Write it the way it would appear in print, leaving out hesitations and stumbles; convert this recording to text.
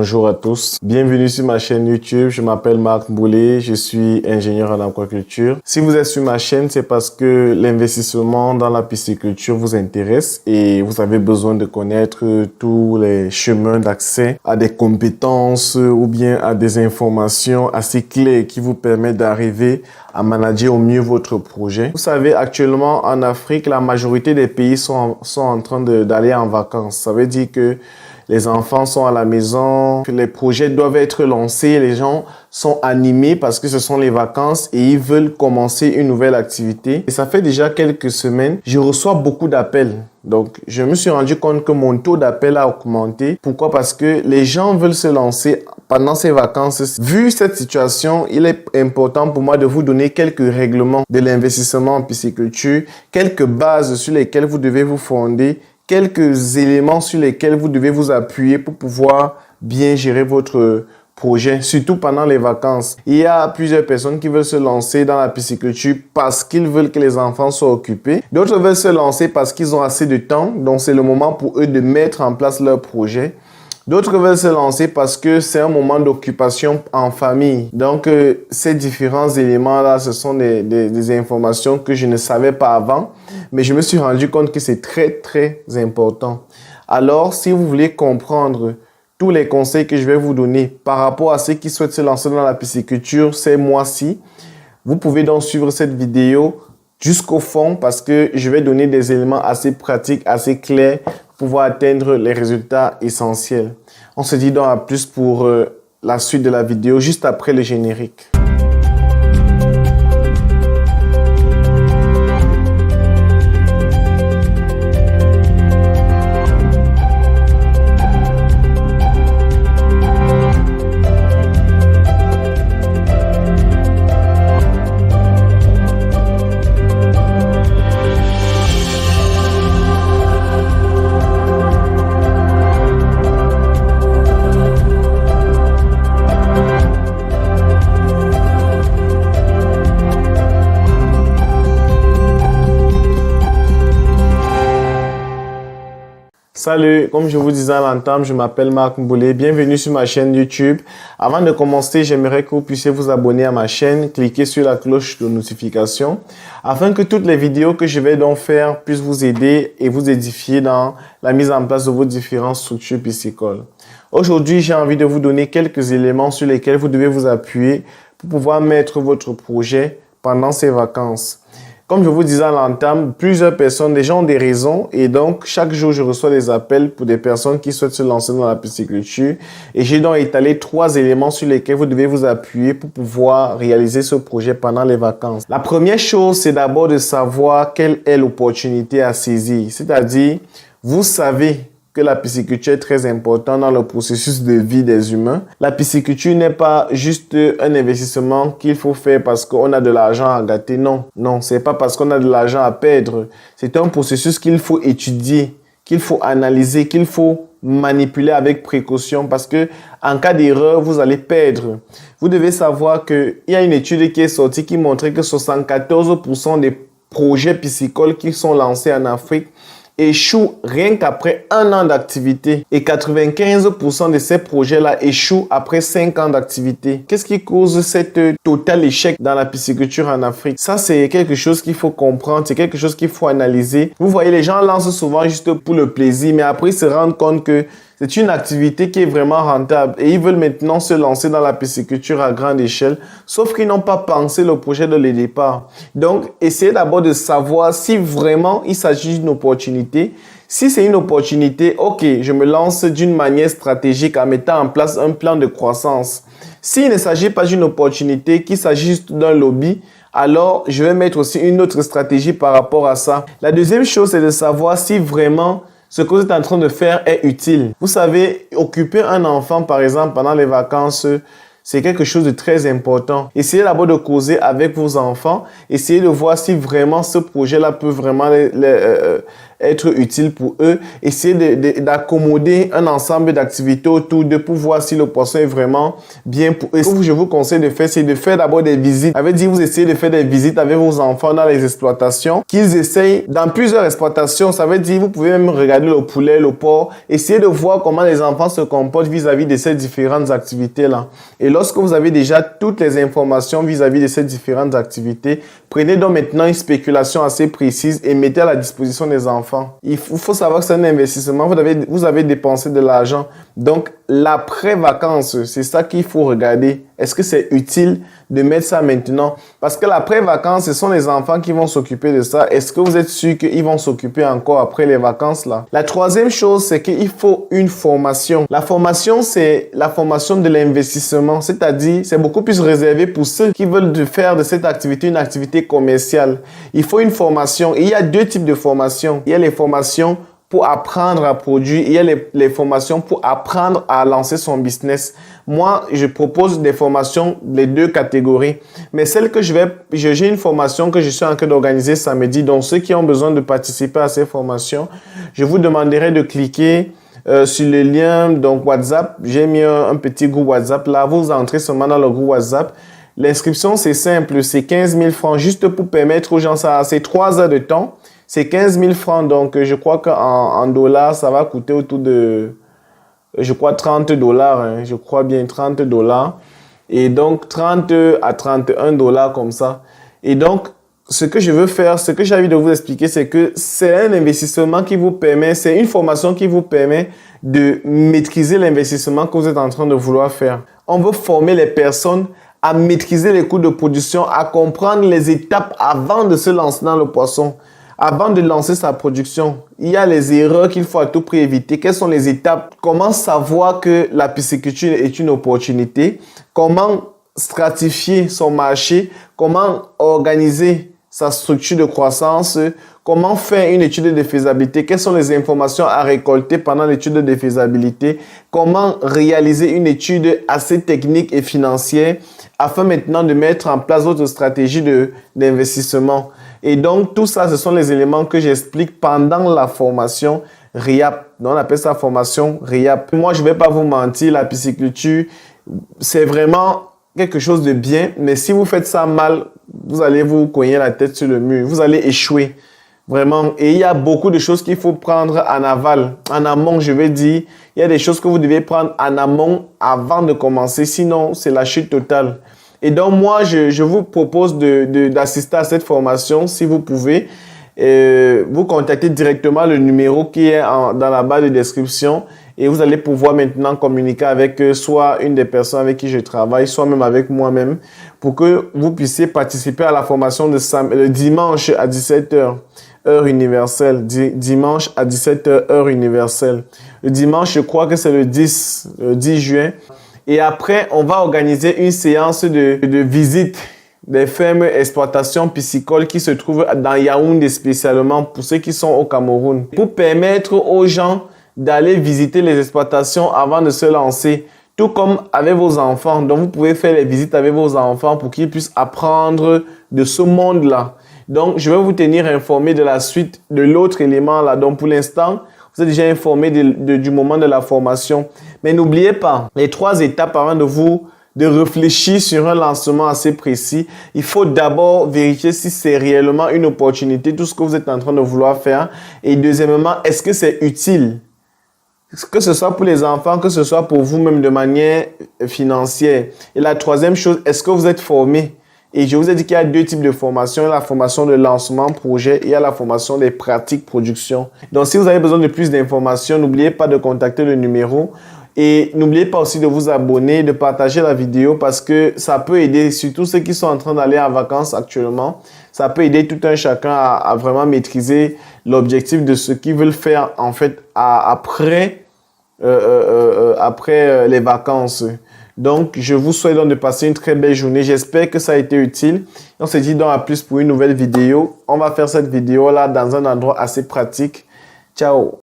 Bonjour à tous, bienvenue sur ma chaîne YouTube, je m'appelle Marc Mboulé, je suis ingénieur en aquaculture. Si vous êtes sur ma chaîne, c'est parce que l'investissement dans la pisciculture vous intéresse et vous avez besoin de connaître tous les chemins d'accès à des compétences ou bien à des informations assez clés qui vous permettent d'arriver à manager au mieux votre projet. Vous savez, actuellement en Afrique, la majorité des pays sont en train d'aller en vacances. Ça veut dire que les enfants sont à la maison, les projets doivent être lancés, les gens sont animés parce que ce sont les vacances et ils veulent commencer une nouvelle activité. Et ça fait déjà quelques semaines, je reçois beaucoup d'appels. Donc, je me suis rendu compte que mon taux d'appel a augmenté. Pourquoi? Parce que les gens veulent se lancer pendant ces vacances. Vu cette situation, il est important pour moi de vous donner quelques règlements de l'investissement en pisciculture, quelques bases sur lesquelles vous devez vous fonder, quelques éléments sur lesquels vous devez vous appuyer pour pouvoir bien gérer votre projet, surtout pendant les vacances. Il y a plusieurs personnes qui veulent se lancer dans la pisciculture parce qu'ils veulent que les enfants soient occupés. D'autres veulent se lancer parce qu'ils ont assez de temps, donc c'est le moment pour eux de mettre en place leur projet. D'autres veulent se lancer parce que c'est un moment d'occupation en famille. Donc, ces différents éléments-là, ce sont des informations que je ne savais pas avant, mais je me suis rendu compte que c'est très, très important. Alors, si vous voulez comprendre tous les conseils que je vais vous donner par rapport à ceux qui souhaitent se lancer dans la pisciculture ces mois-ci, vous pouvez donc suivre cette vidéo jusqu'au fond parce que je vais donner des éléments assez pratiques, assez clairs pour pouvoir atteindre les résultats essentiels. On se dit donc à plus pour la suite de la vidéo juste après le générique. Salut, comme je vous disais à l'entame, je m'appelle Marc Mboulé. Bienvenue sur ma chaîne YouTube. Avant de commencer, j'aimerais que vous puissiez vous abonner à ma chaîne, cliquer sur la cloche de notification afin que toutes les vidéos que je vais donc faire puissent vous aider et vous édifier dans la mise en place de vos différentes structures piscicoles. Aujourd'hui, j'ai envie de vous donner quelques éléments sur lesquels vous devez vous appuyer pour pouvoir mettre votre projet pendant ces vacances. Comme je vous disais à l'entame, plusieurs personnes, des gens ont des raisons et donc chaque jour je reçois des appels pour des personnes qui souhaitent se lancer dans la pisciculture et j'ai donc étalé 3 éléments sur lesquels vous devez vous appuyer pour pouvoir réaliser ce projet pendant les vacances. La première chose, c'est d'abord de savoir quelle est l'opportunité à saisir, c'est-à-dire vous savez que la pisciculture est très importante dans le processus de vie des humains. La pisciculture n'est pas juste un investissement qu'il faut faire parce qu'on a de l'argent à gâter. Non, non, c'est pas parce qu'on a de l'argent à perdre. C'est un processus qu'il faut étudier, qu'il faut analyser, qu'il faut manipuler avec précaution parce que en cas d'erreur, vous allez perdre. Vous devez savoir qu'il y a une étude qui est sortie qui montrait que 74% des projets piscicoles qui sont lancés en Afrique échouent rien qu'après 1 an d'activité et 95% de ces projets-là échouent après 5 ans d'activité. Qu'est-ce qui cause cet total échec dans la pisciculture en Afrique? Ça, c'est quelque chose qu'il faut comprendre, c'est quelque chose qu'il faut analyser. Vous voyez, les gens lancent souvent juste pour le plaisir, mais après ils se rendent compte que c'est une activité qui est vraiment rentable et ils veulent maintenant se lancer dans la pisciculture à grande échelle, sauf qu'ils n'ont pas pensé le projet de le départ. Donc, essayez d'abord de savoir si vraiment il s'agit d'une opportunité. Si c'est une opportunité, ok, je me lance d'une manière stratégique en mettant en place un plan de croissance. S'il ne s'agit pas d'une opportunité, qu'il s'agit juste d'un lobby, alors je vais mettre aussi une autre stratégie par rapport à ça. La deuxième chose, c'est de savoir si vraiment ce que vous êtes en train de faire est utile. Vous savez, occuper un enfant, par exemple, pendant les vacances, c'est quelque chose de très important. Essayez d'abord de causer avec vos enfants. Essayez de voir si vraiment ce projet-là peut vraiment être utile pour eux. Essayez d'accommoder un ensemble d'activités autour d'eux pour voir si le poisson est vraiment bien pour eux. Ce que je vous conseille de faire, c'est de faire d'abord des visites. Ça veut dire vous essayez de faire des visites avec vos enfants dans les exploitations, qu'ils essayent dans plusieurs exploitations. Ça veut dire vous pouvez même regarder le poulet, le porc, essayez de voir comment les enfants se comportent vis-à-vis de ces différentes activités-là. Et lorsque vous avez déjà toutes les informations vis-à-vis de ces différentes activités, prenez donc maintenant une spéculation assez précise et mettez à la disposition des enfants. Il faut savoir que c'est un investissement. Vous avez dépensé de l'argent. Donc, l'après-vacances, c'est ça qu'il faut regarder. Est-ce que c'est utile de mettre ça maintenant? Parce que l'après-vacances, ce sont les enfants qui vont s'occuper de ça. Est-ce que vous êtes sûr qu'ils vont s'occuper encore après les vacances là? La troisième chose, c'est qu'il faut une formation. La formation, c'est la formation de l'investissement. C'est-à-dire, c'est beaucoup plus réservé pour ceux qui veulent faire de cette activité une activité commerciale. Il faut une formation. Et il y a deux types de formations. Il y a les formations pour apprendre à produire, il y a les formations pour apprendre à lancer son business. Moi, je propose des formations, les deux catégories. Mais celle que j'ai une formation que je suis en train d'organiser samedi. Donc, ceux qui ont besoin de participer à ces formations, je vous demanderai de cliquer sur le lien donc WhatsApp. J'ai mis un petit groupe WhatsApp là. Vous entrez seulement dans le groupe WhatsApp. L'inscription, c'est simple. C'est 15 000 francs juste pour permettre aux gens, c'est 3 heures de temps. C'est 15 000 francs, donc je crois qu'en dollars, ça va coûter autour de, je crois, 30 dollars. Hein, je crois bien 30 dollars. Et donc, 30 à 31 dollars comme ça. Et donc, ce que je veux faire, ce que j'ai envie de vous expliquer, c'est que c'est un investissement qui vous permet, c'est une formation qui vous permet de maîtriser l'investissement que vous êtes en train de vouloir faire. On veut former les personnes à maîtriser les coûts de production, à comprendre les étapes avant de se lancer dans le poisson. Avant de lancer sa production, il y a les erreurs qu'il faut à tout prix éviter. Quelles sont les étapes? Comment savoir que la pisciculture est une opportunité? Comment stratifier son marché? Comment organiser sa structure de croissance? Comment faire une étude de faisabilité? Quelles sont les informations à récolter pendant l'étude de faisabilité? Comment réaliser une étude assez technique et financière afin maintenant de mettre en place votre stratégie d'investissement? Et donc, tout ça, ce sont les éléments que j'explique pendant la formation RIAP. Donc, on appelle ça formation RIAP. Moi, je ne vais pas vous mentir, la pisciculture, c'est vraiment quelque chose de bien. Mais si vous faites ça mal, vous allez vous cogner la tête sur le mur. Vous allez échouer. Vraiment. Et il y a beaucoup de choses qu'il faut prendre en aval. En amont, je vais dire, il y a des choses que vous devez prendre en amont avant de commencer. Sinon, c'est la chute totale. Et donc, moi, je vous propose d'assister à cette formation si vous pouvez. Vous contactez directement le numéro qui est dans la barre de description et vous allez pouvoir maintenant communiquer avec soit une des personnes avec qui je travaille, soit même avec moi-même pour que vous puissiez participer à la formation le dimanche à 17 h, heure universelle. Dimanche à 17 h, heure universelle. Le dimanche, je crois que c'est le 10 juin. Et après, on va organiser une séance de visite des fermes exploitations piscicoles qui se trouvent dans Yaoundé spécialement pour ceux qui sont au Cameroun. Pour permettre aux gens d'aller visiter les exploitations avant de se lancer, tout comme avec vos enfants. Donc, vous pouvez faire les visites avec vos enfants pour qu'ils puissent apprendre de ce monde-là. Donc, je vais vous tenir informé de la suite de l'autre élément là. Donc, pour l'instant, vous êtes déjà informé du moment de la formation. Mais n'oubliez pas les 3 étapes avant de réfléchir sur un lancement assez précis. Il faut d'abord vérifier si c'est réellement une opportunité, tout ce que vous êtes en train de vouloir faire. Et deuxièmement, est-ce que c'est utile? Que ce soit pour les enfants, que ce soit pour vous-même de manière financière. Et la troisième chose, est-ce que vous êtes formé? Et je vous ai dit qu'il y a 2 types de formation. Il y a la formation de lancement projet et il y a la formation des pratiques production. Donc, si vous avez besoin de plus d'informations, n'oubliez pas de contacter le numéro. Et n'oubliez pas aussi de vous abonner, de partager la vidéo parce que ça peut aider, surtout ceux qui sont en train d'aller en vacances actuellement. Ça peut aider tout un chacun à vraiment maîtriser l'objectif de ce qu'ils veulent faire en fait après les vacances. Donc, je vous souhaite donc de passer une très belle journée. J'espère que ça a été utile. On se dit donc à plus pour une nouvelle vidéo. On va faire cette vidéo là dans un endroit assez pratique. Ciao!